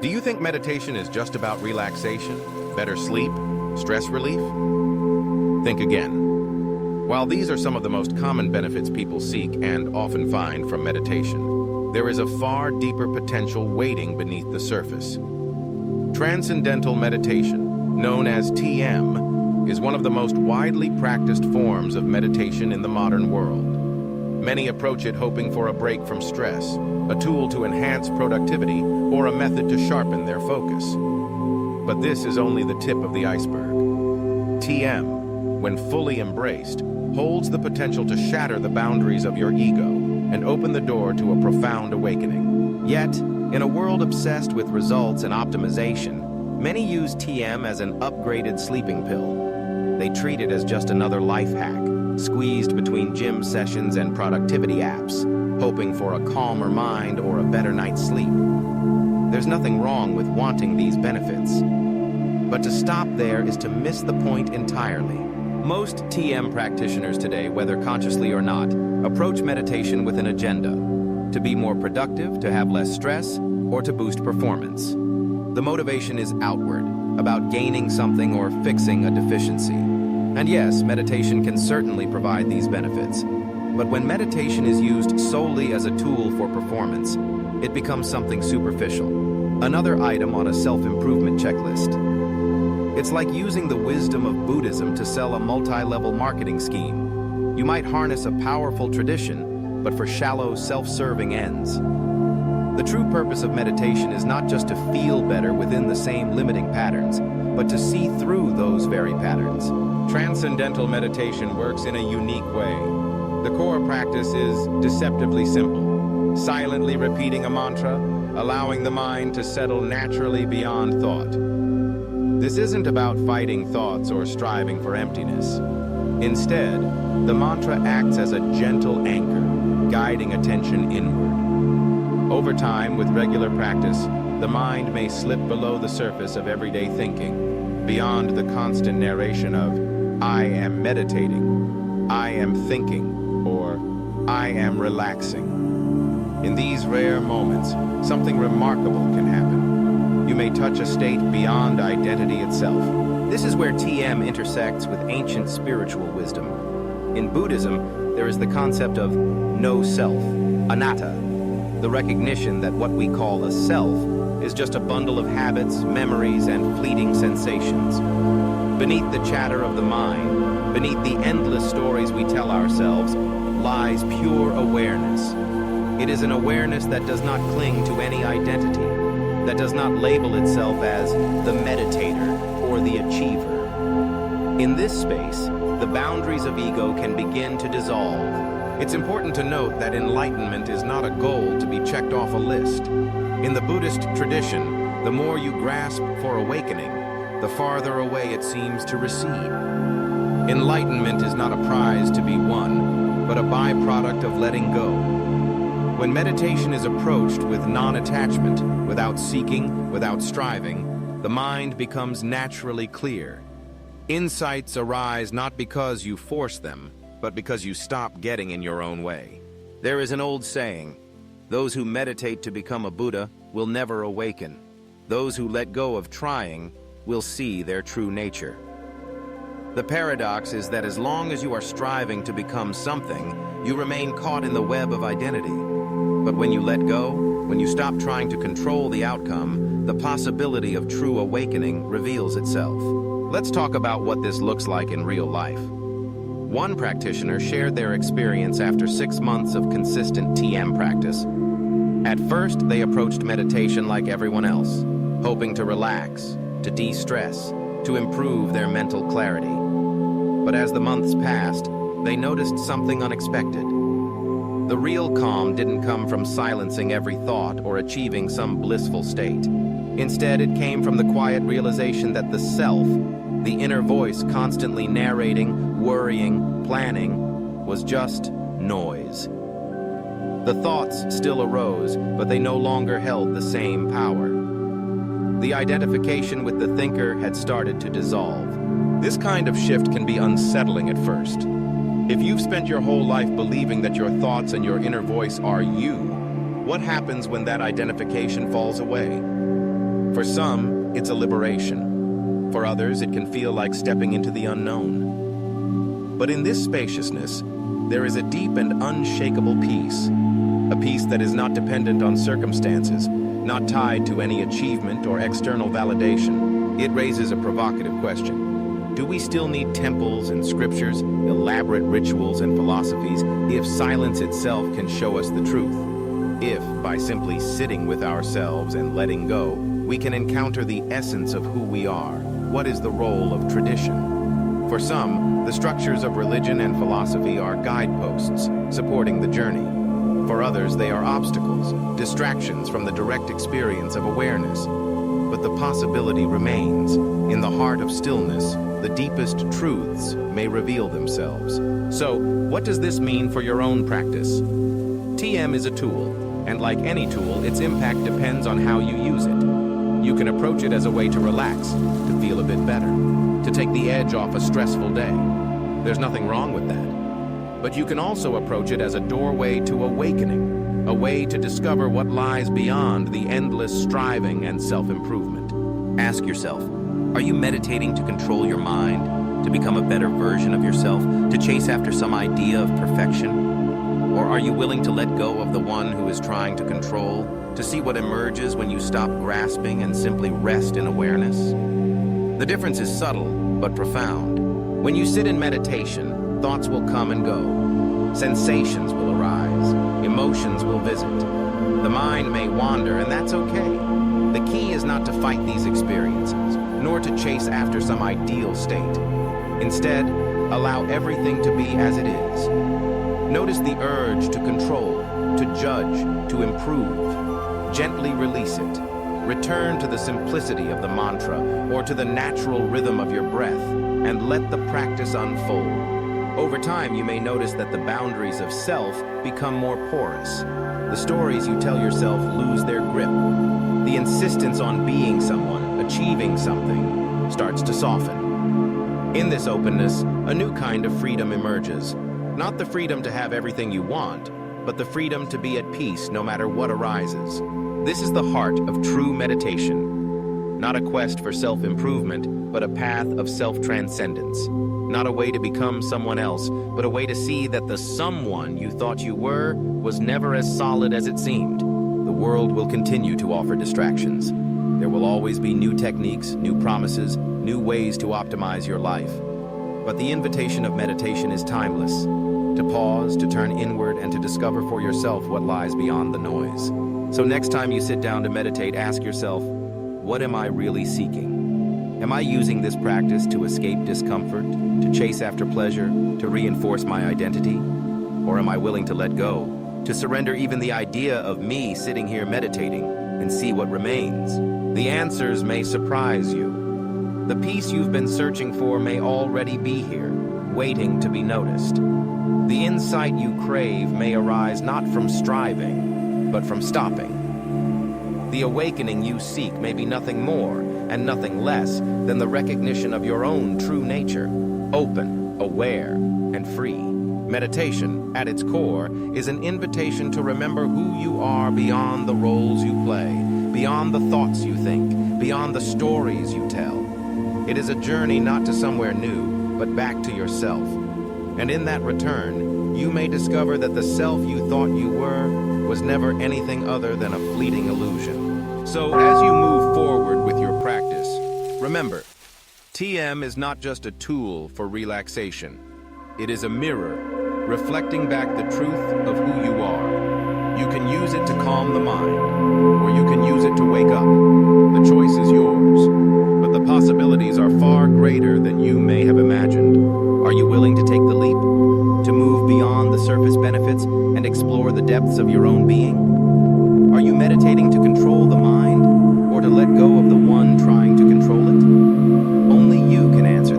Do you think meditation is just about relaxation, better sleep, stress relief? Think again. While these are some of the most common benefits people seek and often find from meditation, there is a far deeper potential waiting beneath the surface. Transcendental Meditation, known as TM, is one of the most widely practiced forms of meditation in the modern world. Many approach it hoping for a break from stress, a tool to enhance productivity, or a method to sharpen their focus. But this is only the tip of the iceberg. TM, when fully embraced, holds the potential to shatter the boundaries of your ego and open the door to a profound awakening. Yet, in a world obsessed with results and optimization, many use TM as an upgraded sleeping pill. They treat it as just another life hack, squeezed between gym sessions and productivity apps, hoping for a calmer mind or a better night's sleep. There's nothing wrong with wanting these benefits. But to stop there is to miss the point entirely. Most TM practitioners today, whether consciously or not, approach meditation with an agenda: to be more productive, to have less stress, or to boost performance. The motivation is outward, about gaining something or fixing a deficiency. And yes, meditation can certainly provide these benefits. But when meditation is used solely as a tool for performance, it becomes something superficial, another item on a self-improvement checklist. It's like using the wisdom of Buddhism to sell a multi-level marketing scheme. You might harness a powerful tradition, but for shallow, self-serving ends. The true purpose of meditation is not just to feel better within the same limiting patterns, but to see through those very patterns. Transcendental meditation works in a unique way. The core practice is deceptively simple, silently repeating a mantra, allowing the mind to settle naturally beyond thought. This isn't about fighting thoughts or striving for emptiness. Instead, the mantra acts as a gentle anchor, guiding attention inward. Over time, with regular practice, the mind may slip below the surface of everyday thinking, beyond the constant narration of, "I am meditating," "I am thinking," or "I am relaxing." In these rare moments, something remarkable can happen. You may touch a state beyond identity itself. This is where TM intersects with ancient spiritual wisdom. In Buddhism, there is the concept of no self, anatta, the recognition that what we call a self is just a bundle of habits, memories, and fleeting sensations. Beneath the chatter of the mind, beneath the endless stories we tell ourselves, lies pure awareness. It is an awareness that does not cling to any identity, that does not label itself as the meditator or the achiever. In this space, the boundaries of ego can begin to dissolve. It's important to note that enlightenment is not a goal to be checked off a list. In the Buddhist tradition, the more you grasp for awakening, the farther away it seems to recede. Enlightenment is not a prize to be won, but a byproduct of letting go. When meditation is approached with non-attachment, without seeking, without striving, the mind becomes naturally clear. Insights arise not because you force them, but because you stop getting in your own way. There is an old saying, "Those who meditate to become a Buddha will never awaken. Those who let go of trying will see their true nature." The paradox is that as long as you are striving to become something, you remain caught in the web of identity. But when you let go, when you stop trying to control the outcome, the possibility of true awakening reveals itself. Let's talk about what this looks like in real life. One practitioner shared their experience after 6 months of consistent TM practice. At first, they approached meditation like everyone else, hoping to relax, to de-stress, to improve their mental clarity. But as the months passed, they noticed something unexpected. The real calm didn't come from silencing every thought or achieving some blissful state. Instead, it came from the quiet realization that the self, the inner voice constantly narrating, worrying, planning, was just noise. The thoughts still arose, but they no longer held the same power. The identification with the thinker had started to dissolve. This kind of shift can be unsettling at first. If you've spent your whole life believing that your thoughts and your inner voice are you, what happens when that identification falls away? For some, it's a liberation. For others, it can feel like stepping into the unknown. But in this spaciousness, there is a deep and unshakable peace. A peace that is not dependent on circumstances, not tied to any achievement or external validation. It raises a provocative question. Do we still need temples and scriptures, elaborate rituals and philosophies, if silence itself can show us the truth? If, by simply sitting with ourselves and letting go, we can encounter the essence of who we are, what is the role of tradition? For some, the structures of religion and philosophy are guideposts, supporting the journey. For others, they are obstacles, distractions from the direct experience of awareness. But the possibility remains. In the heart of stillness, the deepest truths may reveal themselves. So, what does this mean for your own practice? TM is a tool, and like any tool, its impact depends on how you use it. You can approach it as a way to relax, to feel a bit better, to take the edge off a stressful day. There's nothing wrong with that. But you can also approach it as a doorway to awakening, a way to discover what lies beyond the endless striving and self-improvement. Ask yourself, are you meditating to control your mind, to become a better version of yourself, to chase after some idea of perfection? Or are you willing to let go of the one who is trying to control, to see what emerges when you stop grasping and simply rest in awareness? The difference is subtle, but profound. When you sit in meditation, thoughts will come and go. Sensations will arise. Emotions will visit. The mind may wander, and that's okay. The key is not to fight these experiences, nor to chase after some ideal state. Instead, allow everything to be as it is. Notice the urge to control, to judge, to improve. Gently release it. Return to the simplicity of the mantra or to the natural rhythm of your breath, and let the practice unfold. Over time, you may notice that the boundaries of self become more porous. The stories you tell yourself lose their grip. The insistence on being someone, achieving something, starts to soften. In this openness, a new kind of freedom emerges. Not the freedom to have everything you want, but the freedom to be at peace no matter what arises. This is the heart of true meditation. Not a quest for self-improvement, but a path of self-transcendence. Not a way to become someone else, but a way to see that the someone you thought you were was never as solid as it seemed. The world will continue to offer distractions. There will always be new techniques, new promises, new ways to optimize your life. But the invitation of meditation is timeless. To pause, to turn inward, and to discover for yourself what lies beyond the noise. So next time you sit down to meditate, ask yourself, what am I really seeking? Am I using this practice to escape discomfort, to chase after pleasure, to reinforce my identity? Or am I willing to let go, to surrender even the idea of me sitting here meditating and see what remains? The answers may surprise you. The peace you've been searching for may already be here, waiting to be noticed. The insight you crave may arise not from striving, but from stopping. The awakening you seek may be nothing more and nothing less than the recognition of your own true nature, open, aware, and free. Meditation, at its core, is an invitation to remember who you are beyond the roles you play, beyond the thoughts you think, beyond the stories you tell. It is a journey not to somewhere new, but back to yourself. And in that return, you may discover that the self you thought you were was never anything other than a fleeting illusion. So as you move forward with your practice, remember, TM is not just a tool for relaxation. It is a mirror, reflecting back the truth of who you are. You can use it to calm the mind, or you can use it to wake up. The choice is yours, but the possibilities are far greater than you may have imagined. Are you willing to take the leap? To move beyond the surface benefits and explore the depths of your own being? Are you meditating to control the mind, or to let go of the one trying to control it? Only you can answer